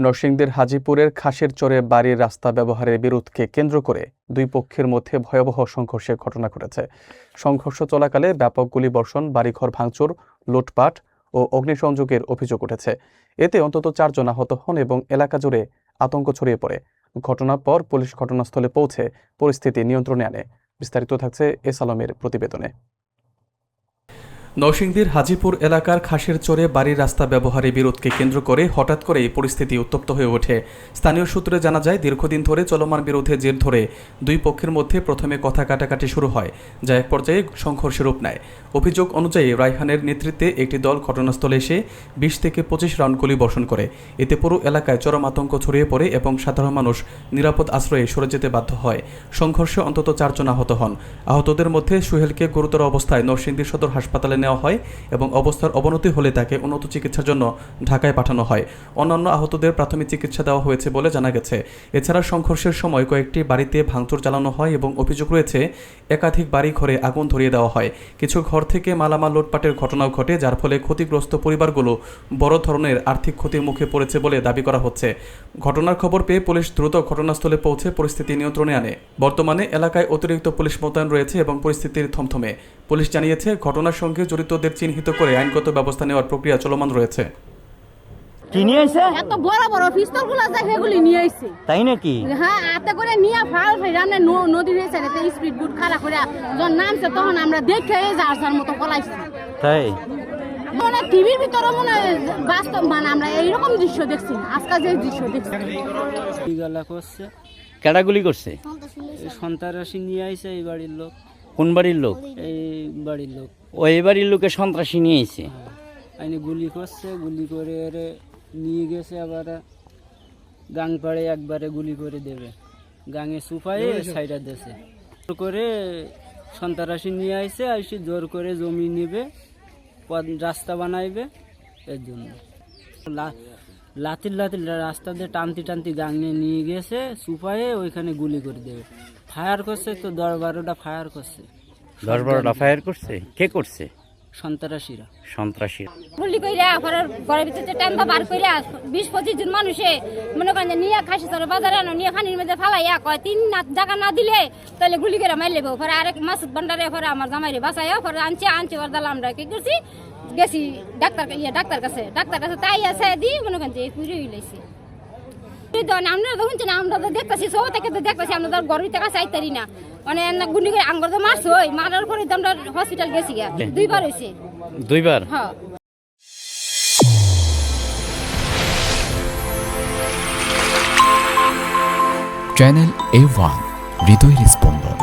নরসিংদীর হাজীপুরের খাসের চরে বাড়ির রাস্তা ব্যবহারের বিরোধকে কেন্দ্র করে দুই পক্ষের মধ্যে ভয়াবহ সংঘর্ষের ঘটনা ঘটেছে। সংঘর্ষ চলাকালে ব্যাপক গুলিবর্ষণ, বাড়িঘর ভাঙচুর, লুটপাট ও অগ্নিসংযোগের অভিযোগ উঠেছে। এতে অন্তত 4 জন আহত হন এবং এলাকা জুড়ে আতঙ্ক ছড়িয়ে পড়ে। ঘটনার পর পুলিশ ঘটনাস্থলে পৌঁছে পরিস্থিতি নিয়ন্ত্রণে আনে। বিস্তারিত থাকছে এস আলমের প্রতিবেদনে। নরসিংদীর হাজীপুর এলাকার খাসের চরে বাড়ির রাস্তা ব্যবহারে বিরোধকে কেন্দ্র করে হঠাৎ করেই পরিস্থিতি উত্তপ্ত হয়ে ওঠে। স্থানীয় সূত্রে জানা যায়, দীর্ঘদিন ধরে চলমান বিরোধের জের ধরে দুই পক্ষের মধ্যে প্রথমে কথা কাটাকাটি শুরু হয়, যা এক পর্যায়ে সংঘর্ষের রূপ নেয়। অভিযোগ অনুযায়ী রায়হানের নেতৃত্বে একটি দল ঘটনাস্থলে এসে 20 থেকে 25 রাউন্ড গুলি বর্ষণ করে। এতে পুরো এলাকায় চরম আতঙ্ক ছড়িয়ে পড়ে এবং সাধারণ মানুষ নিরাপদ আশ্রয়ে সরে যেতে বাধ্য হয়। সংঘর্ষে অন্তত 4 জন আহত হন। আহতদের মধ্যে সুহেলকে গুরুতর অবস্থায় নরসিংদী সদর হাসপাতালে নেওয়া হয় এবং অবস্থার অবনতি হলে তাকে উন্নত চিকিৎসার জন্য ঢাকায় পাঠানো হয়। অন্যান্য আহতদের প্রাথমিক চিকিৎসা দেওয়া হয়েছে বলে জানা গেছে। এছাড়া সংঘর্ষের সময় কয়েকটি বাড়িতে ভাঙচুর চালানো হয় এবং অভিযোগ রয়েছে একাধিক বাড়ি ঘরে আগুন ধরিয়ে দেওয়া হয়। কিছু ঘর থেকে মালামাল লুটপাটের ঘটনাও ঘটে, যার ফলে ক্ষতিগ্রস্ত পরিবারগুলো বড় ধরনের আর্থিক ক্ষতির মুখে পড়েছে বলে দাবি করা হচ্ছে। ঘটনার খবর পেয়ে পুলিশ দ্রুত ঘটনাস্থলে পৌঁছে পরিস্থিতি নিয়ন্ত্রণে আনে। বর্তমানে এলাকায় অতিরিক্ত পুলিশ মোতায়েন রয়েছে এবং পরিস্থিতির থমথমে। পুলিশ জানিয়েছে, ঘটনার সঙ্গে জড়িতদের চিহ্নিত করে আইনগত ব্যবস্থা নেওয়ার প্রক্রিয়া চলমান রয়েছে। কি নিয়ে আইছে? এত বড় বড় পিস্তলগুলো আছে, সেগুলি নিয়ে আইছে। তাই নাকি? হ্যাঁ, হাতে করে নিয়ে ফাল ফেরানে নদীর হয়েছে, স্পিড বুট খারাপ করে যখন নামছে তখন আমরা দেখে যার মতো পলাইছি। তাই মানে টিভির ভিতরে মনে বাস্তব মানে আমরা এইরকম দৃশ্য দেখছি, আজকাল যে দৃশ্য দেখছি। গলা করছে, কেডা গুলি করছে? সন্ত্রাসী নিয়ে আইছে এই বাড়ির লোক। কোন বাড়ির লোক? এই বাড়ির লোক। ও এই বাড়ির লোকে সন্ত্রাসী নিয়ে আইছে। আইনে গুলি করছে, গুলি করে এরে নিয়ে গেছে, আবার গাং পাড়ে একবারে গুলি করে দেবে, গাঙে সুপায়ে সাইডা দেশে করে সন্ত্রাসী নিয়ে আইছে। আইসি জোর করে জমি নেবে, রাস্তা বানাইবে, এর জন্য লাতির রাস্তা দিয়ে টানতি টানতি গাঙে নিয়ে গেছে সুপায়ে, ওইখানে গুলি করে দেবে। ফায়ার করছে তো 10-12টা ফায়ার করছে। 10-12টা ফায়ার করছে? কে করছে? সন্ত্রাসীরা। গুলি কইরা ঘরের ভিতরে টান্দা বার কইরা 20-25 জন মানুষে মনে করেন নিয়ে খাসি চরে বাজারে আনো, নিয়ে পানির মধ্যে ফালাইয়া কয় 3 জায়গা না দিলে তাহলে গুলি করে মার লেবো। পরে আরেক মাসুদ ভান্ডারে পরে আমার জামাইরে বাঁচাইয়া পরে আনছি ওর দাল আমরা কি করছি গেছি ডাক্তার কাছে তাই আছে দি মনে করেন যে পুরো হইলাইছে। আমরা দেখুন না, আমরা তো দেখতেছি, সব থেকে তো দেখতেছি, আমরা তো ঘরের থেকে চাইতারি না। মানে গুলি করে আঙ্গর তো মারছে, ওই মারার পরে তো আমরা হসপিটাল গেছি, 2বার হয়েছে। 2বার? হ্যাঁ। চ্যানেল A1 হৃদয়ের স্পন্দন।